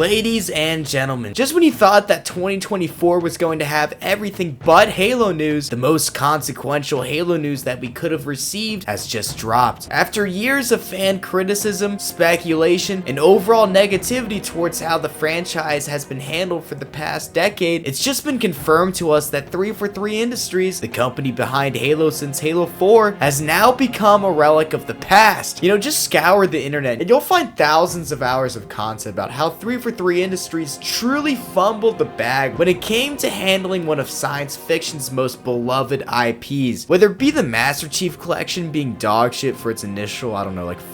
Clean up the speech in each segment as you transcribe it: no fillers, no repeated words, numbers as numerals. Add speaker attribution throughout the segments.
Speaker 1: Ladies and gentlemen, just when you thought that 2024 was going to have everything but Halo news, the most consequential Halo news that we could have received has just dropped. After years of fan criticism, speculation, and overall negativity towards how the franchise has been handled for the past decade, it's just been confirmed to us that 343 Industries, the company behind Halo since Halo 4, has now become a relic of the past. Just scour the internet and you'll find thousands of hours of content about how 343 Industries truly fumbled the bag when it came to handling one of science fiction's most beloved IPs. Whether it be the Master Chief Collection being dog shit for its initial,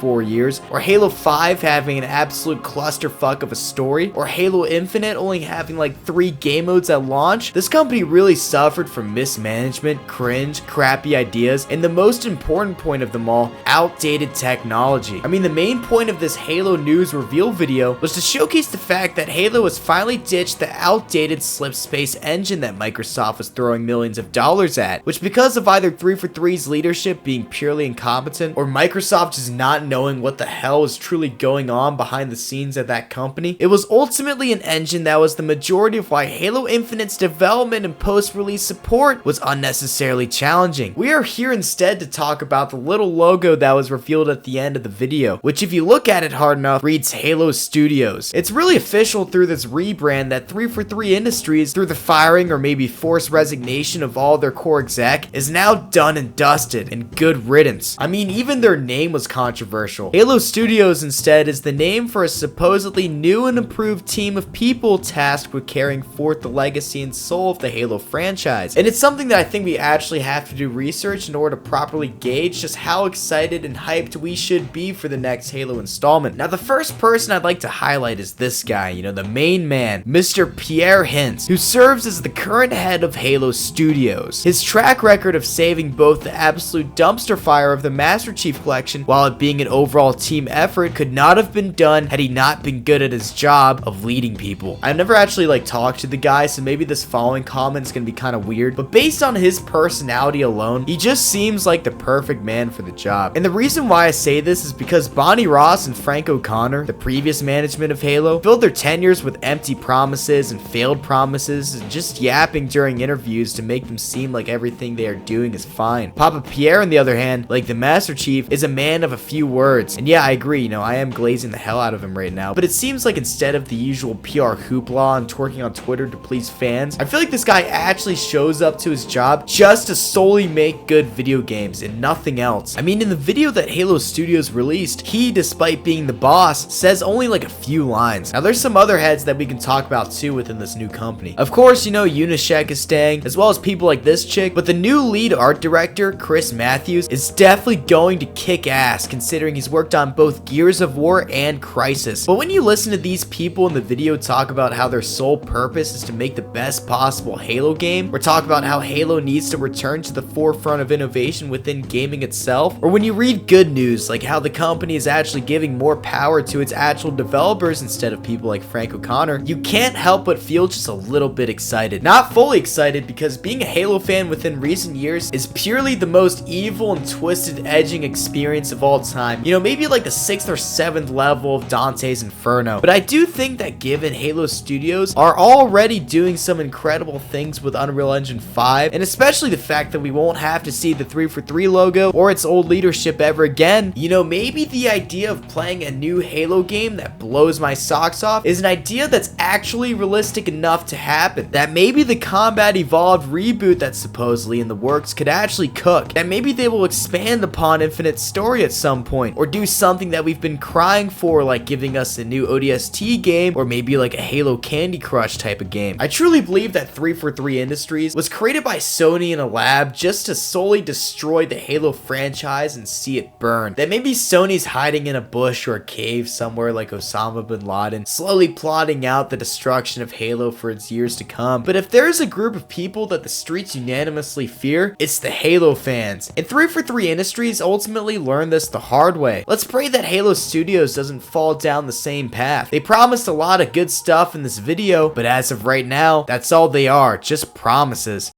Speaker 1: 4 years, or Halo 5 having an absolute clusterfuck of a story, or Halo Infinite only having 3 game modes at launch, this company really suffered from mismanagement, cringe, crappy ideas, and the most important point of them all, outdated technology. The main point of this Halo news reveal video was to showcase the fact that Halo has finally ditched the outdated slipspace engine that Microsoft was throwing millions of dollars at, which because of either 343's leadership being purely incompetent or Microsoft just not knowing what the hell is truly going on behind the scenes at that company, it was ultimately an engine that was the majority of why Halo Infinite's development and post-release support was unnecessarily challenging. We are here instead to talk about the little logo that was revealed at the end of the video, which if you look at it hard enough reads Halo Studios. It's really official through this rebrand that 343 Industries, through the firing or maybe forced resignation of all their core exec, is now done and dusted and good riddance. Even their name was controversial. Halo Studios instead is the name for a supposedly new and improved team of people tasked with carrying forth the legacy and soul of the Halo franchise. And it's something that I think we actually have to do research in order to properly gauge just how excited and hyped we should be for the next Halo installment. Now, the first person I'd like to highlight is this guy, the main man, Mr. Pierre Hintz, who serves as the current head of Halo Studios. His track record of saving both the absolute dumpster fire of the Master Chief Collection while it being an overall team effort could not have been done had he not been good at his job of leading people. I've never actually talked to the guy, so maybe this following comment is gonna be kind of weird, but based on his personality alone, he just seems like the perfect man for the job. And the reason why I say this is because Bonnie Ross and Frank O'Connor, the previous management of Halo, filled their tenures with empty promises and failed promises and just yapping during interviews to make them seem like everything they are doing is fine. Papa Pierre, on the other hand, like the Master Chief, is a man of a few words. And yeah, I agree, I am glazing the hell out of him right now, but it seems like instead of the usual PR hoopla and twerking on Twitter to please fans, I feel like this guy actually shows up to his job just to solely make good video games and nothing else. In the video that Halo Studios released, he, despite being the boss, says only a few lines. Now, there's some other heads that we can talk about too within this new company. Of course, Unicek is staying, as well as people like this chick, but the new lead art director, Chris Matthews, is definitely going to kick ass considering he's worked on both Gears of War and Crysis. But when you listen to these people in the video talk about how their sole purpose is to make the best possible Halo game, or talk about how Halo needs to return to the forefront of innovation within gaming itself, or when you read good news like how the company is actually giving more power to its actual developers instead of people like Frank O'Connor, you can't help but feel just a little bit excited. Not fully excited, because being a Halo fan within recent years is purely the most evil and twisted edging experience of all time. Maybe the 6th or 7th level of Dante's Inferno. But I do think that given Halo Studios are already doing some incredible things with Unreal Engine 5, and especially the fact that we won't have to see the 343 logo or its old leadership ever again, maybe the idea of playing a new Halo game that blows my socks off is an idea that's actually realistic enough to happen. That maybe the Combat Evolved reboot that's supposedly in the works could actually cook. That maybe they will expand upon Infinite's story at some point, or do something that we've been crying for, like giving us a new ODST game, or maybe a Halo Candy Crush type of game. I truly believe that 343 Industries was created by Sony in a lab just to solely destroy the Halo franchise and see it burn. That maybe Sony's hiding in a bush or a cave somewhere like Osama bin Laden, slowly plotting out the destruction of Halo for its years to come. But if there's a group of people that the streets unanimously fear, it's the Halo fans. And 343 Industries ultimately learned this the hard way. Let's pray that Halo Studios doesn't fall down the same path. They promised a lot of good stuff in this video, but as of right now, that's all they are, just promises.